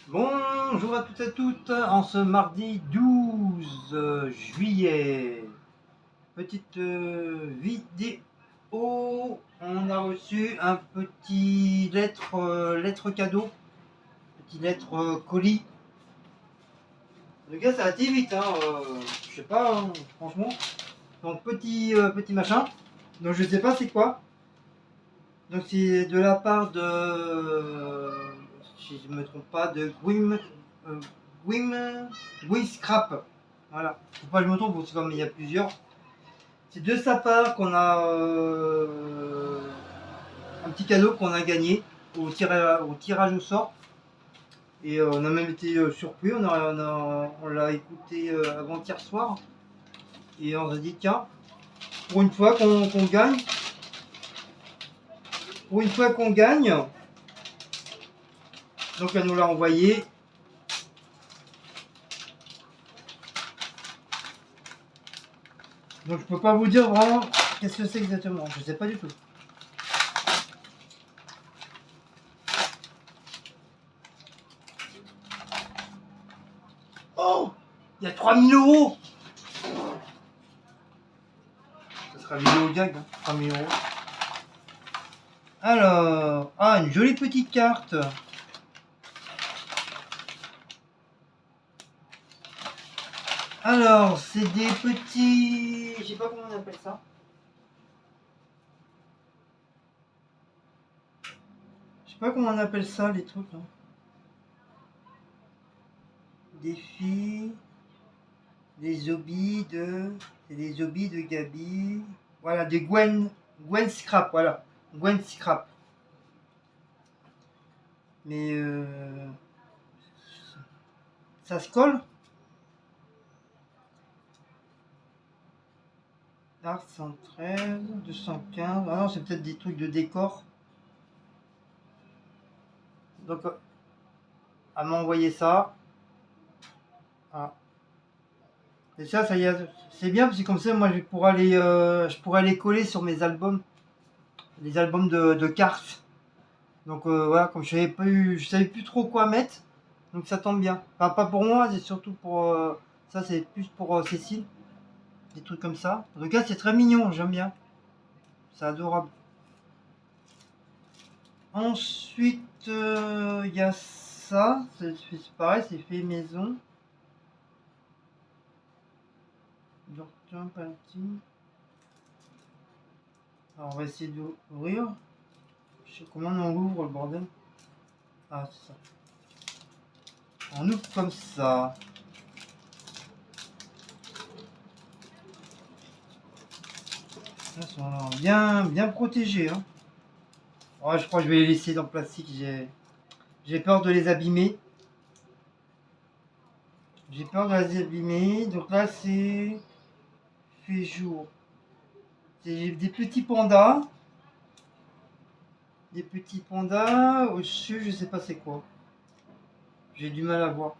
Bonjour à toutes et à toutes, en ce mardi 12 juillet. Petite vidéo, on a reçu un petit lettre cadeau, petit lettre colis. Le gars ça a été vite, je sais pas, franchement. Donc petit machin, donc je sais pas c'est quoi. Donc c'est de la part de, si je ne me trompe pas, de Gwim Scrap. Voilà. Faut pas que je me trompe, c'est comme il y a plusieurs. C'est de sa part qu'on a un petit cadeau qu'on a gagné au tirage au sort. Et on a même été surpris, on l'a écouté avant-hier soir. Et on s'est dit, tiens, pour une fois qu'on gagne, pour une fois qu'on gagne, donc elle nous l'a envoyé. Donc je peux pas vous dire vraiment qu'est-ce que c'est exactement, je sais pas du tout. Oh, il y a 3000 €. Ça sera vidéo gag, 3000 €. Alors, une jolie petite carte. Alors, c'est des petits, je sais pas comment on appelle ça. Je sais pas comment on appelle ça, les trucs là. Des filles, des hobbies de, c'est des hobbies de Gabi. Voilà, des Gwen Scrap, voilà, Gwen Scrap. Mais ça se colle. Art 113, 215. Ah non, c'est peut-être des trucs de décor. Donc, elle m'a envoyé ça. Ah. Et ça y est, c'est bien parce que comme ça, moi, je pourrais les coller sur mes albums, les albums de cartes. Donc voilà, comme je savais plus trop quoi mettre, donc ça tombe bien. Enfin, pas pour moi, c'est surtout pour ça, c'est plus pour Cécile, des trucs comme ça. En tout cas, c'est très mignon, j'aime bien. C'est adorable. Ensuite, il y a ça, c'est pareil, c'est fait maison. Dortin Pantine. Alors, on va essayer d'ouvrir. Je sais comment on ouvre le bordel. Ah, c'est ça. On ouvre comme ça. Là, ils sont bien protégés. Hein. Ouais, je crois que je vais les laisser dans le plastique. J'ai peur de les abîmer. J'ai peur de les abîmer. Donc là, c'est fait jour. C'est des petits pandas. Des petits pandas. Au-dessus, je sais pas c'est quoi. J'ai du mal à voir.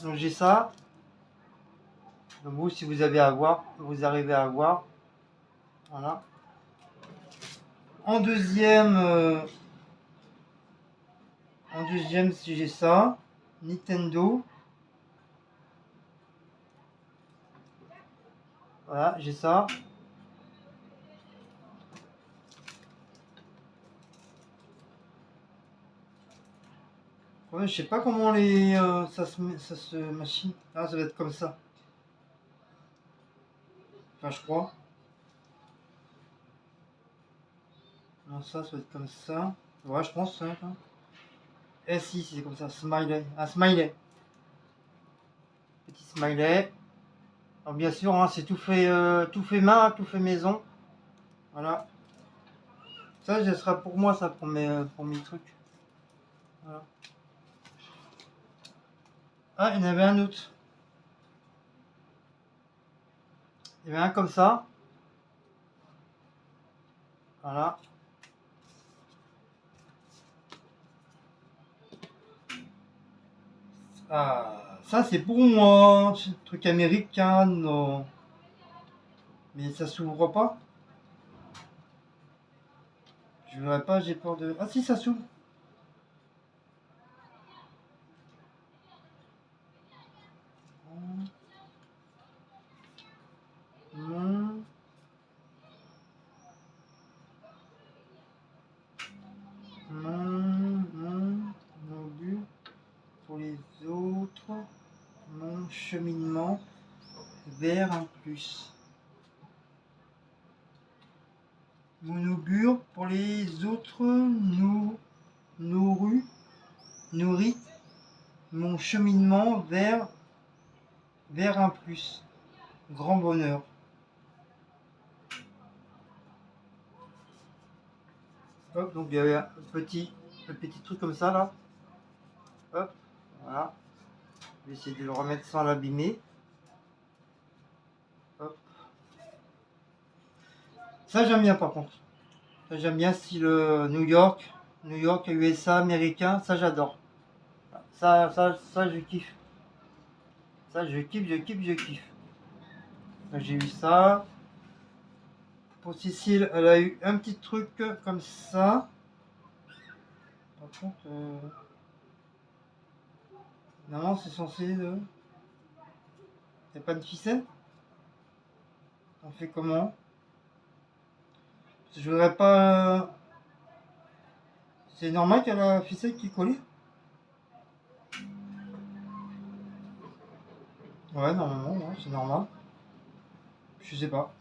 Donc j'ai ça. Donc vous, si vous avez à voir, vous arrivez à voir. Voilà. En deuxième, si j'ai ça. Nintendo. Voilà, j'ai ça. Ouais, je sais pas comment ça se machine. Ah, ça va être comme ça. Enfin, je crois. Non, ça va être comme ça. Ouais, je pense. Hein. Eh si, c'est comme ça. Smiley. Un smiley. Petit smiley. Alors, bien sûr, hein, c'est tout fait main, tout fait maison. Voilà. Ça sera pour moi, ça, pour mes trucs. Voilà. Ah, il y en avait un autre. Il y avait un comme ça. Voilà. Ah, ça c'est pour moi. C'est un truc américain, non. Mais ça s'ouvre pas. Je verrai pas, j'ai peur de. Ah si, ça s'ouvre. cheminement vers un plus. Mon augure pour les autres nourrit mon cheminement vers un plus. Grand bonheur. Hop, donc il y avait un petit truc comme ça là. Hop, voilà. Je vais essayer de le remettre sans l'abîmer. Hop. Ça j'aime bien par contre. Ça j'aime bien style New York, USA, américain, ça j'adore. Ça je kiffe. Ça je kiffe. J'ai eu ça. Pour Cécile, elle a eu un petit truc comme ça. Par contre, non, c'est censé. Y'a pas de ficelle. On fait comment? Je voudrais pas. C'est normal qu'il y a la ficelle qui est collée? Ouais, normalement, ouais, c'est normal. Je sais pas.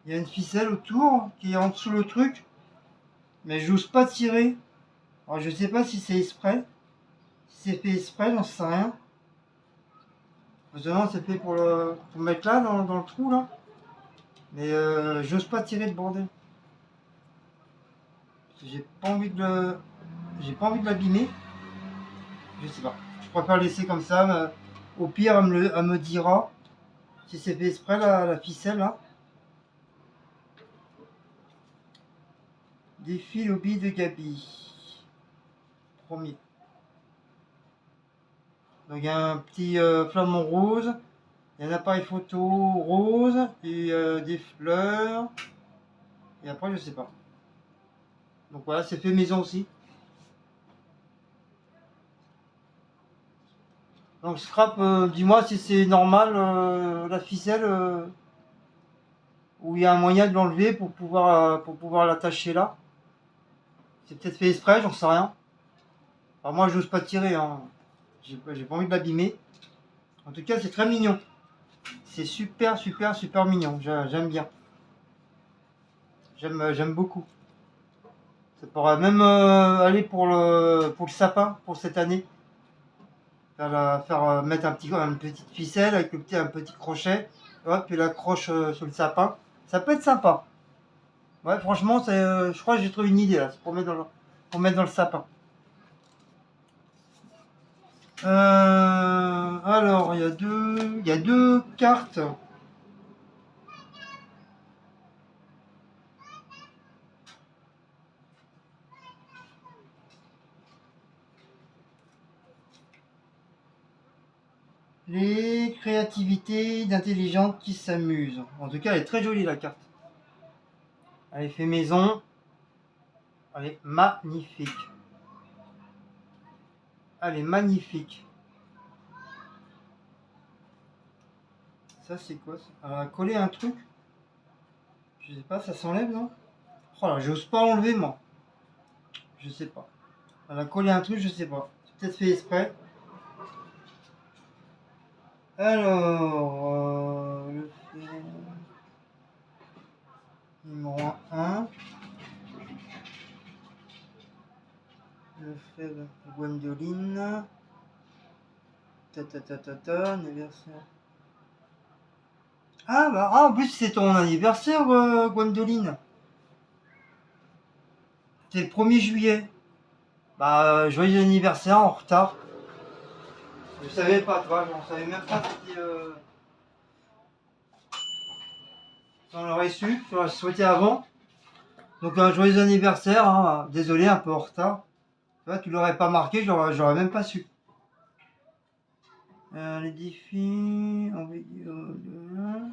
Il y a une ficelle autour qui est en dessous le truc, mais j'ose pas tirer. Alors je sais pas si c'est exprès. Si c'est fait exprès, j'en sais rien. Parce que non, c'est fait pour mettre là, dans le trou là. Mais j'ose pas tirer le bordel. J'ai pas envie de l'abîmer. Je sais pas. Je préfère laisser comme ça. Au pire, elle me dira si c'est fait exprès la ficelle là. Défi lobby de Gabi. Premier. Donc il y a un petit flamant rose. Il y a un appareil photo rose. Et des fleurs. Et après, je sais pas. Donc voilà, c'est fait maison aussi. Donc Scrap, dis-moi si c'est normal la ficelle où il y a un moyen de l'enlever pour pouvoir l'attacher là. C'est peut-être fait exprès, j'en sais rien. Alors moi j'ose pas tirer, hein. J'ai pas envie de l'abîmer. En tout cas c'est très mignon. C'est super mignon. J'aime bien. J'aime beaucoup. Ça pourrait même aller pour le sapin pour cette année. Mettre une petite ficelle avec un petit crochet. Hop, puis l'accroche sur le sapin. Ça peut être sympa. Ouais, franchement, je crois que j'ai trouvé une idée là. C'est pour mettre dans le sapin. Alors, il y a deux cartes. Les créativités d'intelligente qui s'amusent. En tout cas, elle est très jolie la carte. Elle est fait maison. Elle est magnifique. Elle est magnifique. Ça, c'est quoi ça? Elle a collé un truc. Je sais pas, ça s'enlève, non? Oh là, j'ose pas enlever, moi. Je sais pas. Elle a collé un truc, je sais pas. C'est peut-être fait exprès. Alors, le fait numéro 1. Le fait de Gwendoline. Anniversaire. Ah bah, en plus c'est ton anniversaire, Gwendoline. C'est le 1er juillet. Bah, joyeux anniversaire en retard. Je savais pas, toi, j'en savais même pas si on l'aurait su, je l'aurais souhaité avant. Donc un joyeux anniversaire, hein. Désolé, un peu en retard. Tu vois, tu l'aurais pas marqué, j'aurais même pas su. Les défis en vidéo de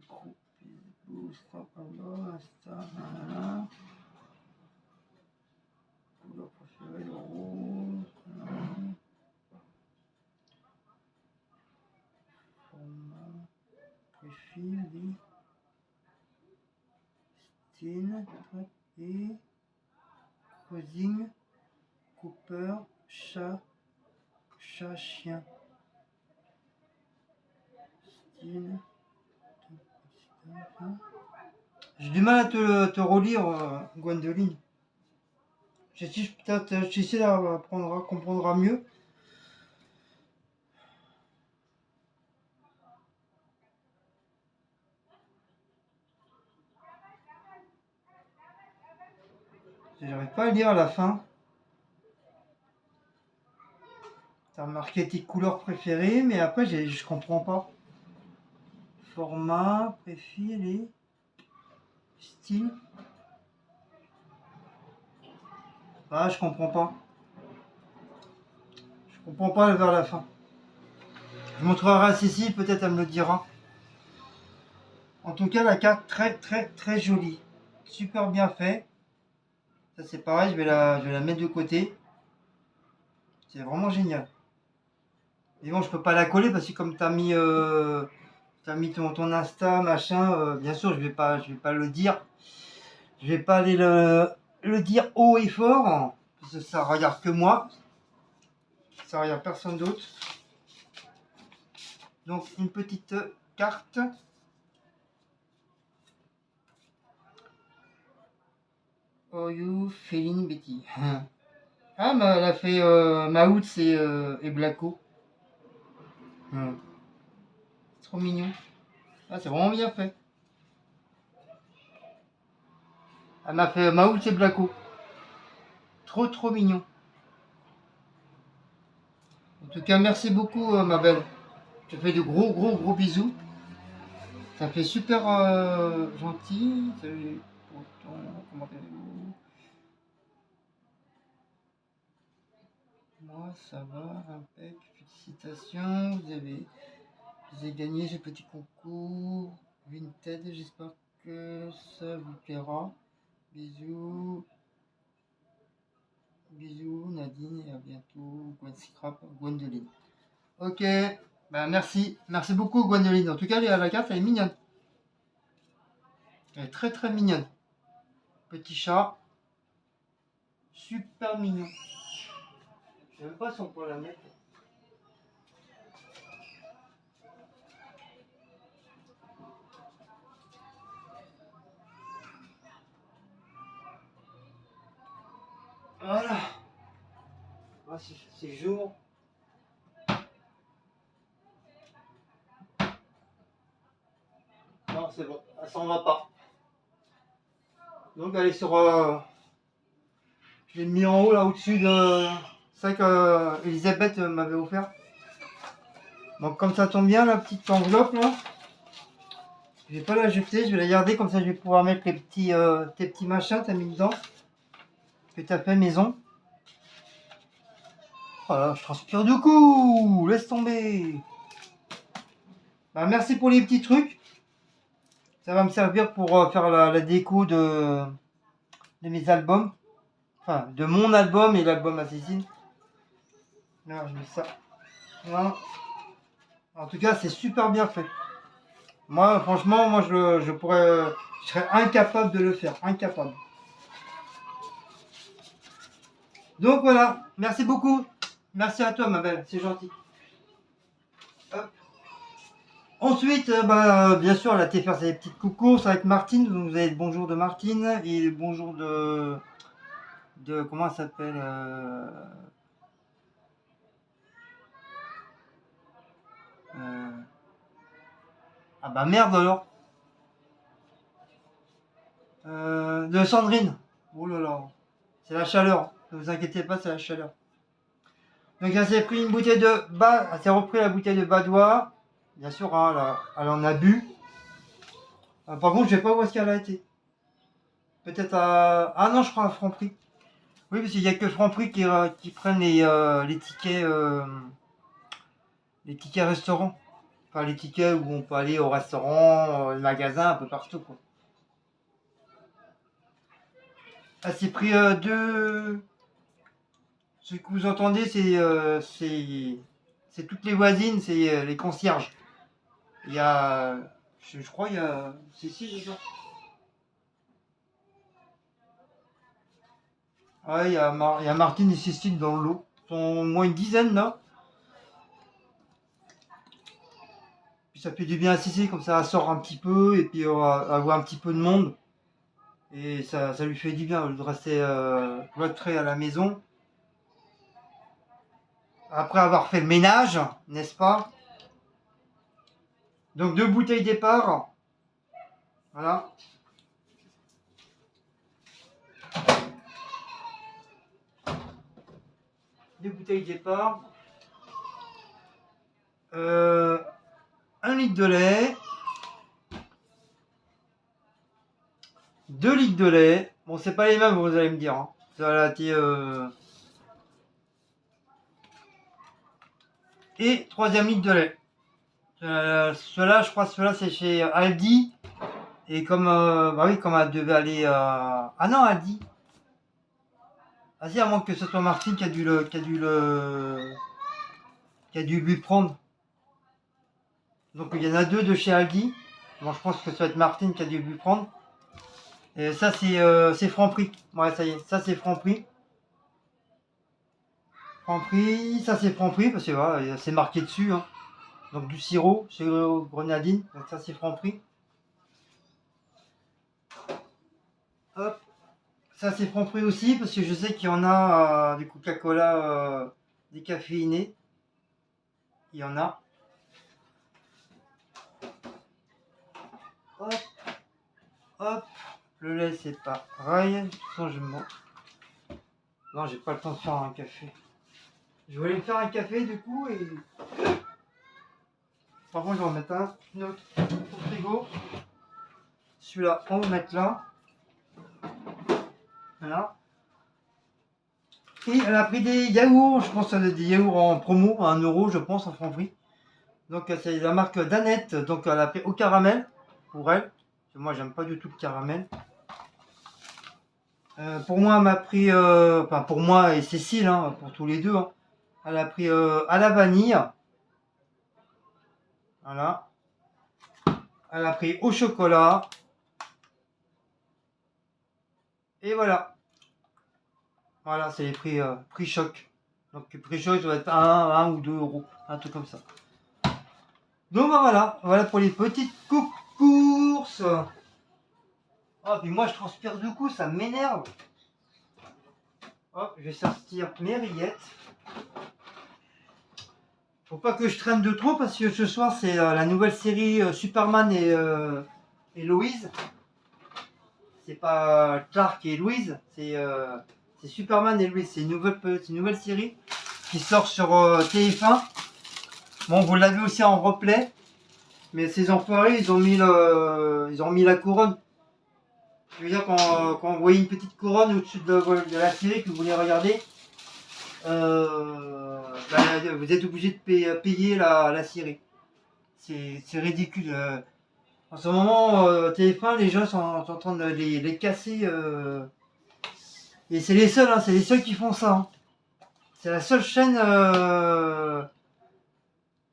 groupe Facebook, Insta, voilà. Couleur préférée, le rose. Voilà. Format, profil, style, et Cosing, Cooper, chat, chien. J'ai du mal à te relire, Gwendoline. J'essaie d'apprendre à comprendre mieux. J'arrive pas à lire à la fin. T'as marqué tes couleurs préférées, mais après je comprends pas. Format, préféré, style. Ah, je comprends pas. Je comprends pas vers la fin. Je montrerai à Cécile, peut-être elle me le dira. En tout cas, la carte très très très jolie. Super bien fait. Ça c'est pareil, je vais la mettre de côté. C'est vraiment génial. Et bon, je peux pas la coller parce que comme t'as mis ton Insta, machin, bien sûr, je vais pas le dire. Je vais pas aller le dire haut et fort. Parce que ça regarde que moi. Ça regarde personne d'autre. Donc, une petite carte. Oh, you feeling Betty. Ah, bah, elle a fait Maouts et Blacko. C'est trop mignon. Ah, c'est vraiment bien fait. Elle m'a fait Maouts et Blacko. Trop trop mignon. En tout cas, merci beaucoup, ma belle. Je te fais de gros gros gros bisous. Ça fait super gentil. Salut pour comment allez-vous? Moi, ça va, impec. Félicitations. Vous avez gagné ce petit concours Vinted. J'espère que ça vous plaira. Bisous. Bisous Nadine et à bientôt. Gwen Scrap, Gwendoline. Ok, bah merci. Merci beaucoup Gwendoline. En tout cas, la carte, elle est mignonne. Elle est très très mignonne. Petit chat. Super mignon. Je sais même pas si on peut la mettre. Voilà. Ah, c'est jour. Non, c'est bon. Ça s'en va pas. Donc, elle est sur. Je l'ai mis en haut, là, au-dessus de. C'est ça que Elisabeth m'avait offert. Donc, comme ça tombe bien, la petite enveloppe, là. Je vais pas la jeter, je vais la garder. Comme ça, je vais pouvoir mettre tes petits machins, t'as mis dedans. Que t'as fait maison. Voilà, je transpire du coup. Laisse tomber. Bah, merci pour les petits trucs. Ça va me servir pour faire la déco de mes albums. Enfin, de mon album et l'album Assassin. Là, je mets ça. Voilà. En tout cas, c'est super bien fait. Moi, franchement, moi, je pourrais, je serais incapable de le faire. Incapable. Donc voilà. Merci beaucoup. Merci à toi, ma belle. C'est gentil. Hop. Ensuite, bien sûr, elle a été faire ses petites courses avec Martine. Donc, vous avez le bonjour de Martine et le bonjour de comment elle s'appelle ah bah merde alors. De Sandrine. Oh là là. C'est la chaleur. Ne vous inquiétez pas, c'est la chaleur. Donc elle s'est pris une bouteille de elle s'est repris la bouteille de Badois. Bien sûr, hein, elle en a bu. Par contre, je sais pas où est-ce qu'elle a été. Peut-être à. Ah non, je crois à Franprix. Oui, parce qu'il n'y a que Franprix qui prennent les tickets restaurants. Enfin, les tickets où on peut aller au restaurant, au magasin, un peu partout, quoi. Elle s'est pris deux. Ce que vous entendez, c'est toutes les voisines, c'est les concierges. Il y a. Je crois il y a. Si, déjà. Ouais, il y a Martine et Cécile dans le lot. Ils sont au moins une dizaine là. ça fait du bien à Cécile, comme ça elle sort un petit peu et puis on va avoir un petit peu de monde. Et ça lui fait du bien de rester cloîtré à la maison. Après avoir fait le ménage, n'est-ce pas? Donc 2 bouteilles départ. Voilà. Des bouteilles départ. 1 litre de lait. 2 litres de lait. Bon, c'est pas les mêmes, vous allez me dire. Hein. Ça a été, et 3e litre de lait. Cela, je crois, cela c'est chez Aldi. Et comme, bah oui, comme elle devait aller ah non, Aldi. Ah si, à moins que ce soit Martine qui a dû lui prendre. Donc il y en a 2 de chez Aldi. Bon, je pense que ça va être Martine qui a dû lui prendre. Et ça c'est Franprix. Ouais, ça y est, ça c'est Franprix. Franprix, ça c'est Franprix parce que voilà, c'est marqué dessus. Hein. Donc du sirop, sirop grenadine. Donc ça c'est Franprix. Hop. Ça c'est Franprix aussi parce que je sais qu'il y en a du Coca-Cola décaféiné. Il y en a. Hop. Hop. Le lait c'est pareil. De toute façon je me... Non, j'ai pas le temps de faire un café. Je voulais me faire un café du coup et... Par contre je vais en mettre un autre au frigo. Celui-là on va le mettre là. Voilà. Et elle a pris des yaourts, je pense qu'elle a des yaourts en promo, à 1 euro je pense en Franprix. Donc c'est la marque Danette, donc elle a pris au caramel pour elle. Moi j'aime pas du tout le caramel. Pour moi elle m'a pris, enfin pour moi et Cécile, hein, pour tous les deux, hein, elle a pris à la vanille. Voilà. Elle a pris au chocolat. Et voilà. Voilà, c'est les prix choc. Donc prix choc, ça doit être 1 ou 2 euros, un truc comme ça. Donc voilà pour les petites courses. Oh, puis moi je transpire du coup, ça m'énerve. Hop, je vais sortir mes rillettes. Faut pas que je traîne de trop parce que ce soir c'est la nouvelle série Superman et Loïs. C'est pas Clark et Louise, c'est Superman et Louise. C'est une nouvelle série qui sort sur TF1. Bon, vous l'avez aussi en replay, mais ces enfoirés, ils ont mis la couronne. Je veux dire, quand vous voyez une petite couronne au-dessus de la série que vous voulez regarder, vous êtes obligé de payer la série. C'est ridicule. En ce moment, TF1, les gens sont en train de les casser. Et c'est les seuls, hein, c'est les seuls qui font ça. Hein. C'est la seule chaîne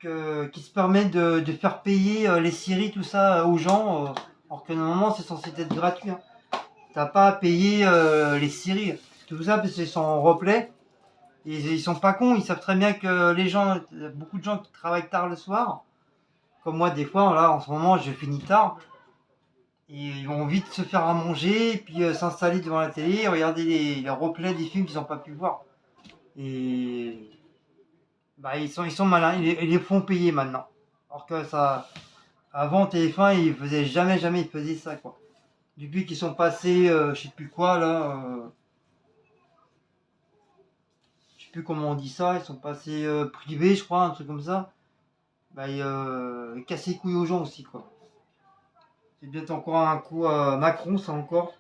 qui se permet de faire payer les séries, tout ça, aux gens. Alors que normalement, c'est censé être gratuit. Hein. T'as pas à payer les séries. Tout ça parce qu'ils sont en replay. Et ils sont pas cons, ils savent très bien que les gens, beaucoup de gens qui travaillent tard le soir, comme moi des fois, là en ce moment je finis tard, et ils vont vite se faire à manger, et puis s'installer devant la télé, et regarder les replays des films qu'ils n'ont pas pu voir. Et bah, ils sont malins, ils les font payer maintenant. Alors que ça, avant TF1, ils faisaient jamais ils faisaient ça quoi. Depuis qu'ils sont passés, je sais plus quoi là. Je sais plus comment on dit ça, ils sont passés privés, je crois, un truc comme ça. Bah, ils cassent les couilles aux gens aussi, quoi. C'est peut-être encore un coup à Macron, ça encore.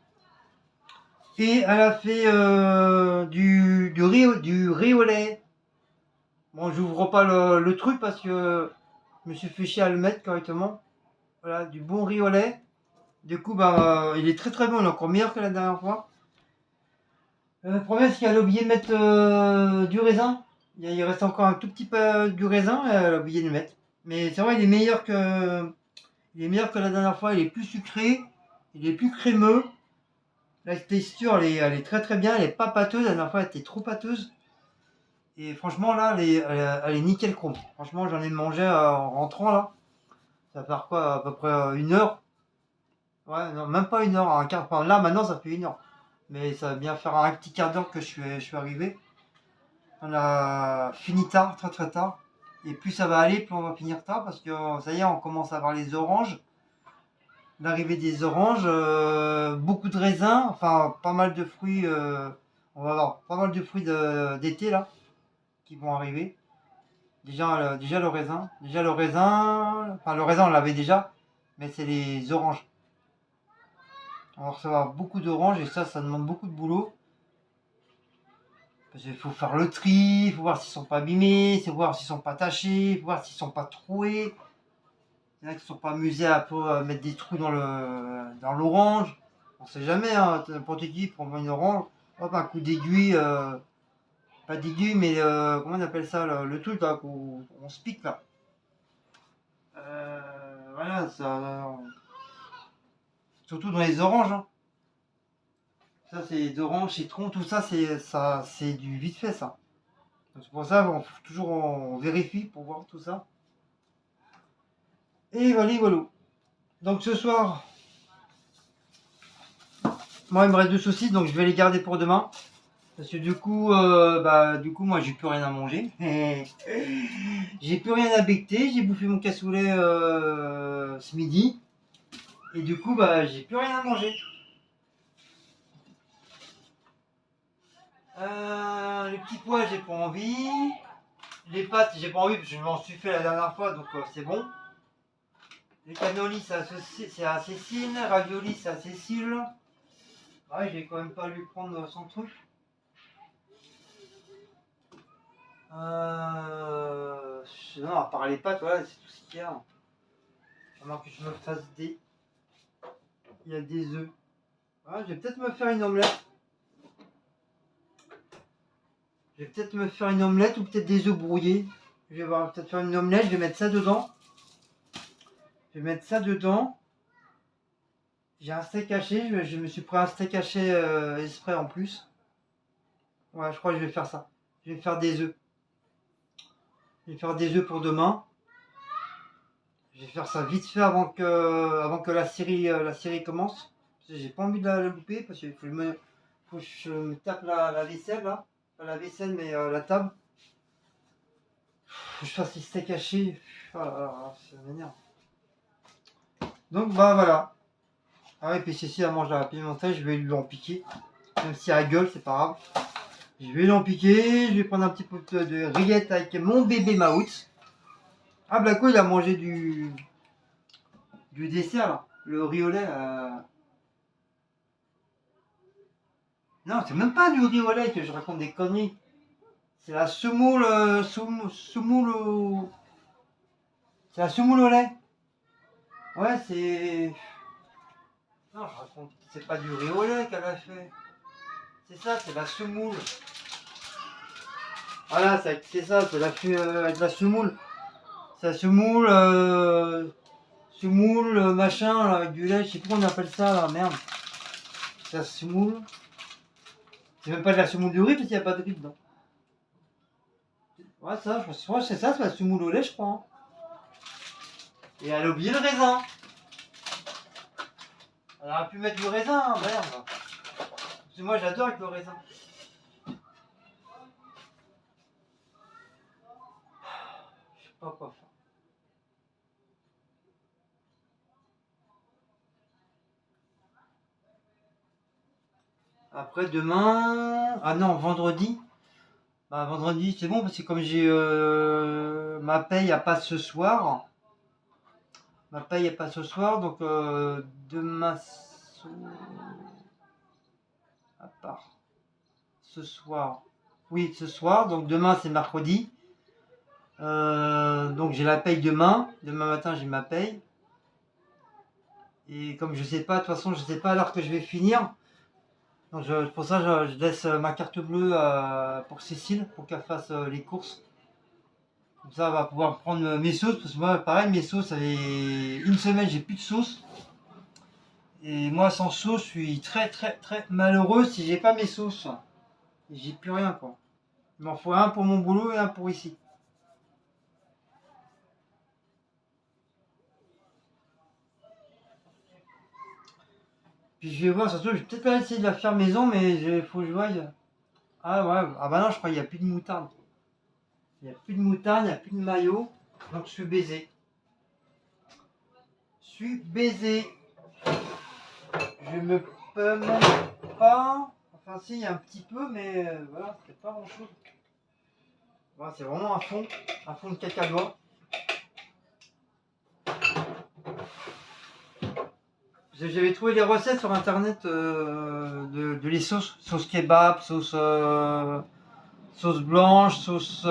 Et elle a fait du riz au lait. Bon, j'ouvre pas le truc parce que je me suis fait chier à le mettre correctement. Voilà, du bon riz au lait. Du coup, bah, il est très très bon, il est encore meilleur que la dernière fois. Le problème, c'est qu'elle a oublié de mettre du raisin. Il reste encore un tout petit peu du raisin, elle a oublié de le mettre. Mais c'est vrai, il est meilleur que la dernière fois. Il est plus sucré, il est plus crémeux. La texture, elle est très très bien. Elle est pas pâteuse. La dernière fois, elle était trop pâteuse. Et franchement, là, elle est nickel chrome. Franchement, j'en ai mangé en rentrant là. Ça va faire quoi, à peu près 1 heure? Ouais, non, même pas 1 heure, un quart. Enfin, là, maintenant, ça fait 1 heure. Mais ça va bien faire un petit quart d'heure que je suis arrivé. On a fini tard, très très tard. Et plus ça va aller, plus on va finir tard parce que ça y est, on commence à avoir les oranges. L'arrivée des oranges, beaucoup de raisins, enfin pas mal de fruits. On va avoir pas mal de fruits d'été là qui vont arriver. Déjà le raisin. Enfin le raisin on l'avait déjà, mais c'est les oranges. On va recevoir beaucoup d'oranges et ça demande beaucoup de boulot. Parce qu'il faut faire le tri, il faut voir s'ils sont pas abîmés, il faut voir s'ils sont pas tachés, il faut voir s'ils sont pas troués. Il y en a qui sont pas amusés à mettre des trous dans l'orange. On sait jamais, hein, n'importe qui prend une orange, hop, un coup d'aiguille, pas d'aiguille, mais comment on appelle ça, le truc là, qu'on on se pique là. Voilà, surtout dans les oranges, hein. Ça, c'est des oranges, citron, tout ça, c'est du vite fait, ça. Donc, c'est pour ça, toujours on vérifie pour voir tout ça. Et voilà, voilà. Donc ce soir, moi il me reste 2 saucisses, donc je vais les garder pour demain. Parce que du coup, moi j'ai plus rien à manger. J'ai plus rien à becter, j'ai bouffé mon cassoulet ce midi. Et du coup, j'ai plus rien à manger. Les petits pois, j'ai pas envie. Les pâtes, j'ai pas envie parce que je m'en suis fait la dernière fois, donc c'est bon. Les cannolis, c'est à Cécile. Ravioli, c'est à Cécile. Ouais, j'ai quand même pas lui prendre son truc. Non, à part les pâtes, voilà, c'est tout ce qu'il y a. Avant que je me fasse des. Il y a des œufs. Ouais, je vais peut-être me faire une omelette. Je vais peut-être me faire une omelette ou peut-être des œufs brouillés. Je vais voir, peut-être faire une omelette, je vais mettre ça dedans. Je vais mettre ça dedans. J'ai un steak haché, je me suis pris un steak haché exprès en plus. Ouais, je crois que je vais faire ça. Je vais faire des œufs. Je vais faire des œufs pour demain. Je vais faire ça vite fait avant que la série commence. Parce que j'ai pas envie de la louper parce qu'il faut que je me tape la vaisselle là. Pas la vaisselle mais la table. Faut que je fasse les steaks hachés. Oh là là, ça m'énerve. Donc voilà. Ah ouais, puis si elle mange la pimentée, je vais lui en piquer. Même si elle gueule, c'est pas grave. Je vais lui en piquer, je vais prendre un petit peu de rillettes avec mon bébé Maout. Ah Blacko il a mangé du dessert là. Le riz au lait. Non, c'est même pas du riz au lait que je raconte des conneries. C'est la semoule, c'est la semoule au lait. Ouais, c'est. Non, je raconte. C'est pas du riz au lait qu'elle a fait. C'est ça, c'est la semoule. Voilà, c'est ça, c'est avec la semoule. C'est la semoule, machin, là, avec du lait, je sais plus comment on appelle ça, là, merde. C'est la semoule. C'est même pas de la semoule de riz parce qu'il n'y a pas de riz dedans. Ouais, ça, je crois que c'est ça, c'est la semoule au lait, je crois. Hein. Et elle a oublié le raisin. Elle aurait pu mettre du raisin, hein, merde. Parce que moi, j'adore avec le raisin. Je sais pas quoi faire. Après, demain. Ah non, vendredi. Vendredi, c'est bon parce que comme j'ai ma paye à pas ce soir. Ma paye est pas ce soir, donc demain à part ce soir. Oui, ce soir, donc demain c'est mercredi. Donc j'ai la paye demain. Demain matin j'ai ma paye. Et comme je sais pas, de toute façon je sais pas à l'heure que je vais finir. Donc pour ça je laisse ma carte bleue pour Cécile pour qu'elle fasse les courses. Comme ça elle va pouvoir prendre mes sauces. Parce que moi pareil mes sauces, ça fait une semaine j'ai plus de sauce. Et moi sans sauce, je suis très très très malheureux si j'ai pas mes sauces. J'ai plus rien quoi. Il m'en faut un pour mon boulot et un pour ici. Puis je vais voir, surtout, je vais peut-être pas essayer de la faire maison, mais il faut que je voie. Ah ouais, ah bah non, je crois qu'il n'y a plus de moutarde. Il n'y a plus de moutarde, il n'y a plus de maillot. Donc je suis baisé. Je suis baisé. Je me peux même pas. Enfin si, il y a un petit peu, mais voilà, c'est pas grand chose. Voilà, c'est vraiment un fond de cacadois. J'avais trouvé les recettes sur internet de les sauce kebab, sauce blanche, sauce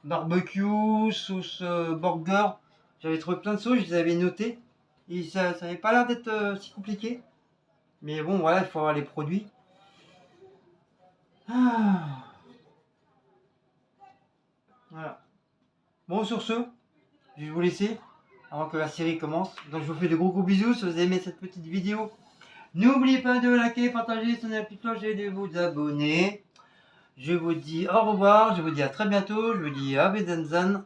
barbecue, sauce burger. J'avais trouvé plein de sauces, je les avais notées. Et ça n'avait pas l'air d'être si compliqué. Mais bon, voilà, il faut avoir les produits. Ah, voilà. Bon, sur ce, je vais vous laisser avant que la série commence. Donc je vous fais de gros bisous si vous avez aimé cette petite vidéo. N'oubliez pas de liker, partager, sonner la petite cloche et de vous abonner. Je vous dis au revoir, je vous dis à très bientôt, je vous dis à Bedenzan.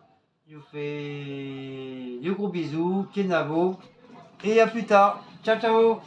Je vous fais de gros bisous, Kenavo. Et à plus tard. Ciao ciao.